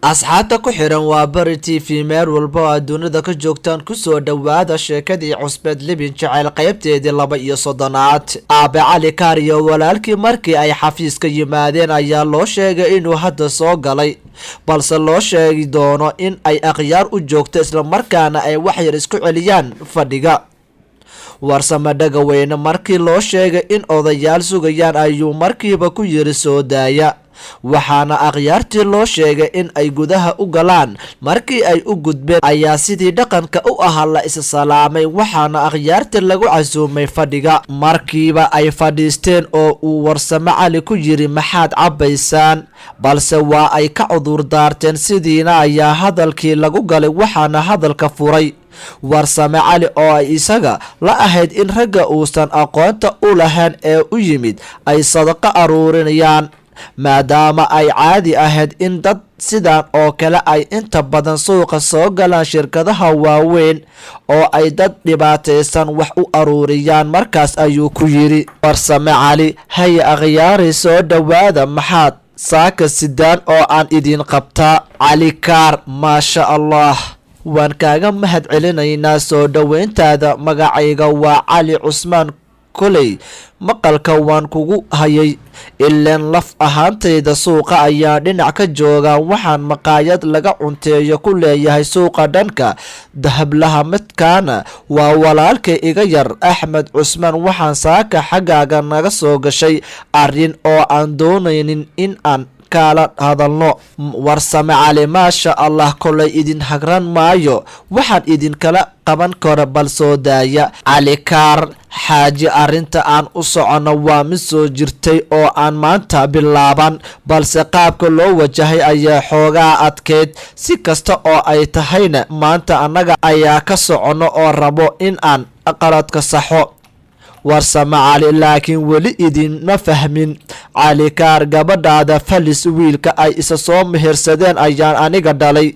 asxaabta ku xiran waa bari TV meel walba oo adduunyada ka joogtaan kusoo dhawaada sheekadii cusbeed libin jacayl qaybteedii 32aad. aabe cali kaar iyo walaalkii markii ay xafiiska yimaadeen ayaa loo sheegay inuu hadda soo galay, balse loo sheegi doono in ay akhyaar u joogto islamarkaana ay wax yar isku celiyaan fadhiga. warsame dhagaweyne markii loo sheegay in odayaal sugayaan ayuu markiiba ku yiri soo daaya, waxaana akhyaartii loo sheegay in ay gudaha u galaan. markii ay u gudbeen ayaa sidii dhaqanka u ahaa la is salaamay, waxaana akhyaartii lagu casuumay fadhiga. markiiba ay fadhiisteen oo uu warsame cali ku yiri maxaad cabbaysaan, balse waa ay ka cudur daarteen. sidiina ayaa hadalkii lagu galay, waxaana hadalka furay warsame cali oo ay isaga la ahayd in ragga uusan aqoonta u lahayn ee u yimid ay sadaqo aruurinayaan, maadaama ay caadi ahayd in dad sidan oo kale ay inta badan suuqa soo galaan shirkadaha waaweyn oo ay dad dhibaataysan wax u aruuriyaan. markaas ayuu ku yiri warsame cali, haya akhyaari soo dhawaada, maxaad saaka sidaan oo aan idin qabtaa? cali kaar, maasha allah, waan kaaga mahad celinaynaa soo dhaweyntaada. magacayga waa cali cusmaan, koley maqalka waan kugu hayay, ileen laf ahaantayda suuqa ayaa dhinac ka jooga. waxaan maqaayad laga cunteeyo ku leeyahay suuqa dhanka dahablaha. midkaana waa walaalkay iga yar axmed cusmaan. waxaan saaka xaggaaga naga soo gashay arrin oo aan doonaynin in aan kala hadalno. warsame cali, maasha allah, kolay idin hagran maayo, waxaan idinkala qaban karo bal soo daaya. cali kaar xaaji, arrinta aan u socono waa mid soo jirtay oo aan maanta bilaaban, balse qaabka loo wajahay ayaa xoogaa adkeyd. si kasta oo ay tahayna maanta annaga ayaa ka socono oo rabo in aan qaladka saxo. warsame cali, laakiin weli idinma fahmin. cali kaar, gabadhaada falis wiilka ay isa soo mehersadeen ayaan aniga dhalay,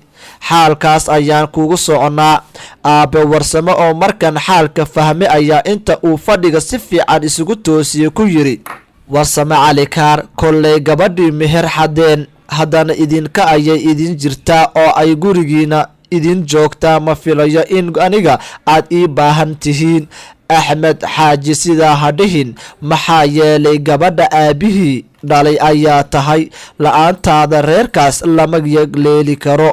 xaalkaas ayaan kugu soconaa. aabe warsame oo markan xaalka fahmay ayaa inta uu fadhiga si fiican isugu toosiyey ku yiri warsame cali kaar, kolley gabadhii meher xadeen, haddana idinka ayay idin jirtaa oo ay gurigiina idin joogtaa. ma filayo in aniga aad ii baahan tihiin. axmed xaaji, sidaa ha dhihin, maxaa yeelay gabadha aabihii dhalay ayaa tahay, la-aantaada reerkaas lama yegleeli karo.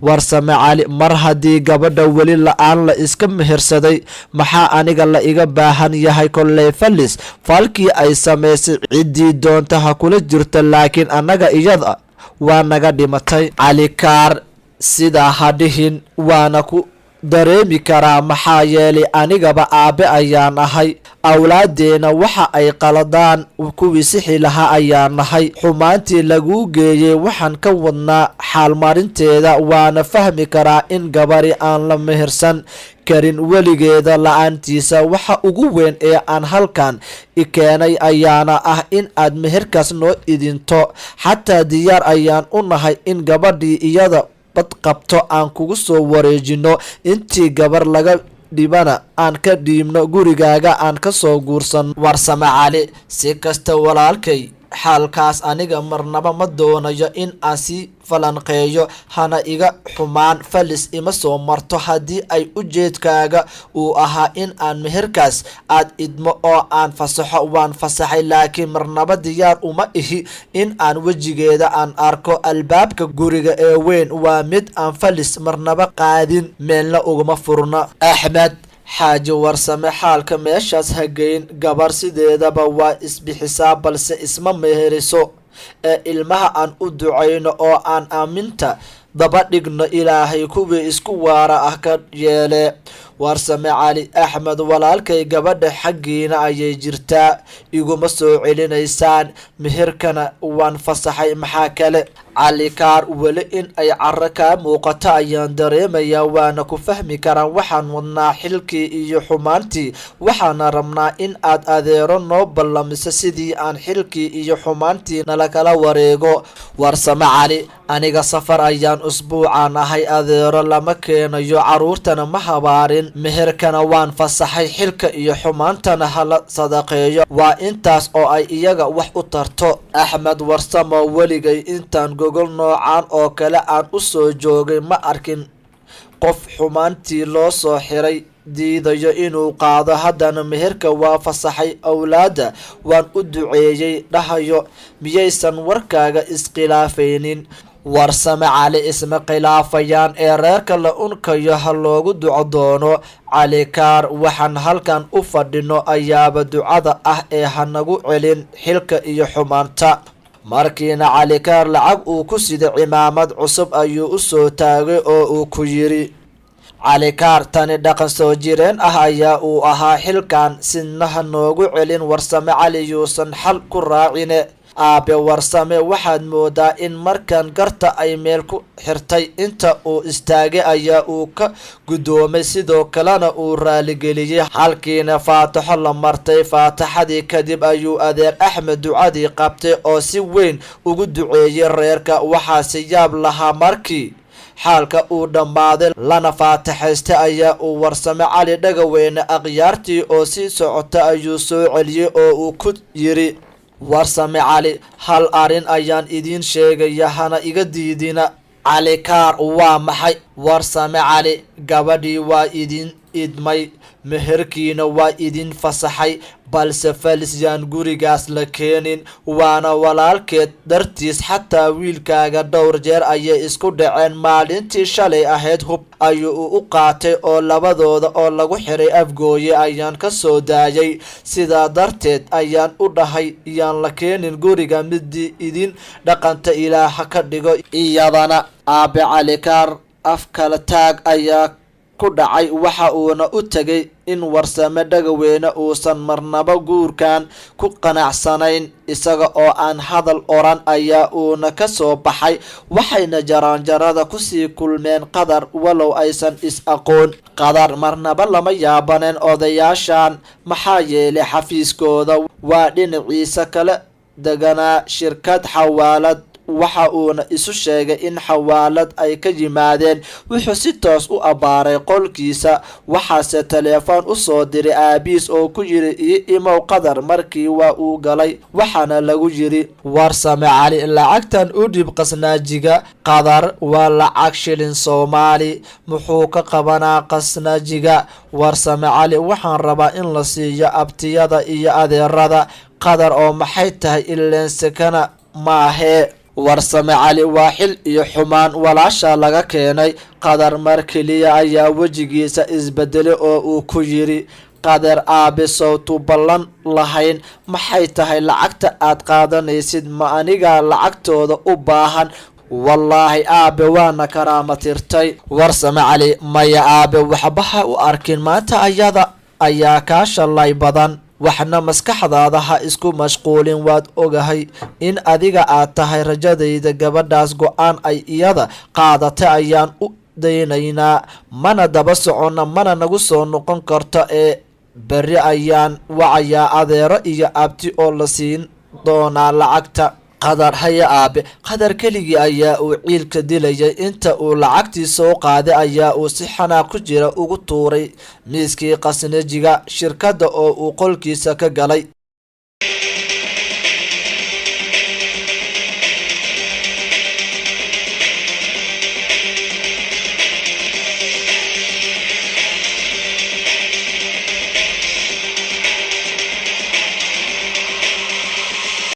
warsame cali, mar haddii gabadha weli la-aan la iska mehersaday, maxaa aniga la iga baahan yahay? kolley falis falkii ay samaysay ciddii doonta ha kula jirto, laakiin annaga iyada waa naga dhimatay. cali kaar, sidaa ha dhihin, waana ku dareemi karaa, maxaa yeelay anigaba aabe ayaan ahay. awlaadeena waxa ay qaladaan kuwii sixi lahaa ayaan nahay. xumaantii laguu geeyey waxaan ka wadnaa xaalmarinteeda. waana fahmi karaa in gabari aan la mehersan karin weligeeda la-aantiisa. waxa ugu weyn ee aan halkan i keenay ayaana ah in aad meherkaas noo idinto. xataa diyaar ayaan u nahay in gabadhii iyada qabto aan kugu soo wareejino. intii gabar laga dhibana aan ka dhiibno, gurigaaga aan ka soo guursan. warsame cali, si kasta walaalkay, xaalkaas aniga marnaba ma doonayo in aan sii falanqeeyo, hana iga xumaan. falis ima soo marto haddii ay ujeedkaaga uu ahaa in aan meherkaas aad idmo oo aan fasaxo, waan fasaxay, laakiin marnaba diyaar uma ihi in aan wejigeeda aan arko. albaabka guriga ee weyn waa mid aan falis marnaba qaadin, meelna uguma furna. axmed xaaji, warsame xaalka meeshaas hageyn. gabar sideedaba waa isbixisaa, balse isma meheriso. ee ilmaha aan u ducayno oo aan aaminta daba dhigno, ilaahay kuwii isku waara ah ka yeele. warsame cali, axmed walaalkay, gabadha xaggiina ayay jirtaa, iguma soo celinaysaan. meherkana waan fasaxay, maxaa kale? cali kaar, weli in ay caro kaa muuqato ayaan dareemayaa, waana ku fahmi karaan. waxaan wadnaa xilkii iyo xumaantii, waxaana rabnaa in aad adeero noo ballamiso sidii aan xilkii iyo xumaantii nalakala wareego. warsame cali, aniga safar ayaan usbuucaan ahay, adeero lama keenayo, caruurtana ma habaarin. meherkana waan fasaxay, xilka iyo xumaantana hala sadaqeeyo. waa intaas oo ay iyaga wax u tarto. axmed warsamo, weligay intaan gogol noocan oo kale aan u soo joogay ma arkin. qof xumaantii loo soo xiray diidayo inuu qaado, haddana meherka waa fasaxay, awlaada waan u duceeyey dhahayo, miyaysan warkaaga iskhilaafaynin? Warsame Cali isma khilaafayaan ee reerka la unkayo ha loogu duco doono. Cali Kaar, waxaan halkan u fadhino ayaaba ducada ah ee hanagu celin xilka iyo xumaanta. markiina Cali Kaar lacag uu ku sida cimaamad cusub ayuu u soo taagay oo uu ku yiri, Cali Kaar, tani dhaqan soo jireen ah ayaa uu ahaa, xilkan sidnaha noogu celin. Warsame Cali yuusan xal ku raacine. aabe Warsame, waxaad moodaa in markan garta ay meel ku xirtay. inta uu istaagay ayaa uu ka gudoomay, sidoo kalena uu raaligeliyey. halkiina faataxo la martay. faataxadii kadib ayuu adeer Axmed ducadii qabtay oo si weyn ugu duceeyey reerka. waxaase yaab lahaa markii xaalka uu dhammaaday lana faataxaystay ayaa uu Warsame Cali Dhagaweyne akhyaartii oo sii socota ayuu soo celiyey oo uu ku yiri, Warsame Cali, hal arin ayaan idiin sheegaya, hana iga diidina. Cali Kaar, waa maxay? Warsame Cali, gabadhii waa idin idmay, meherkiina waa idin fasaxay, balse falis yaan gurigaas la keenin, waana walaalkeed dartiis. xataa wiilkaaga dhowr jeer ayay isku dhaceen. maalintii shalay ahayd hub ayuu u qaatay oo labadooda oo lagu xiray Afgooye ayaan ka soo daayay. sidaa darteed ayaan u dhahay yaan la keenin guriga, midii idin dhaqanta Ilaaha ka dhigo. iyadana aabe Cali Kaar afkala taag ayaa ku dhacay. waxa uuna u tagay in Warsame Dhagaweyne uusan marnaba guurkan ku qanacsanayn. isaga oo aan hadal oran ayaa uuna ka soo baxay. waxayna jaraanjarada kusii kulmeen Qadar, walow aysan is aqoon. Qadar marnaba lama yaabaneen odayaashan, maxaa yeelay xafiiskooda waa dhinaciisa kala deganaa shirkad xawaalad. waxa uuna isu sheegay in xawaalad ay ka yimaadeen. wuxuu si toos u abbaaray qolkiisa. waxaase taleefon u soo diray aabiis oo ku yiri, ii imow Qadar. markii waa uu galay, waxaana lagu yiri, Warsame Cali, lacagtan u dhib qasnaajiga. Qadar, waa lacag shilin Soomaali, muxuu ka qabanaa qasnaajiga? Warsame Cali, waxaan rabaa in la siiyo abtiyada iyo adeerada. Qadar, oo maxay tahay? ileen sakana maahee. Warsame Cali, waa xil iyo xumaan walaasha laga keenay. Qadar mar keliya ayaa wejigiisa isbedelay oo uu ku yiri, Qadar, aabe sowtu ballan lahayn, maxay tahay lacagta aad qaadanaysid? ma aniga lacagtooda u baahan? wallaahi aabe waana karaama tirtay. Warsame Cali, maya aabe, waxba ha u arkin, maanta ayada ayaa kaa shalay badan. waxna maskaxdaada ha isku mashquulin. waad ogahay in adiga aad tahay rajadayda. gabadhaas go-aan ay iyada qaadatay ayaan u daynaynaa, mana daba soconna, mana nagu soo noqon karto. ee berri ayaan wacayaa adeero iyo abti oo la siin doonaa lacagta. Qadar, haya aabe. Qadar keligii ayaa uu ciilka dilayay. inta uu lacagtii soo qaaday ayaa uu si xanaaq ku jira ugu tuuray miiskii qasnajiga shirkadda oo uu qolkiisa ka galay.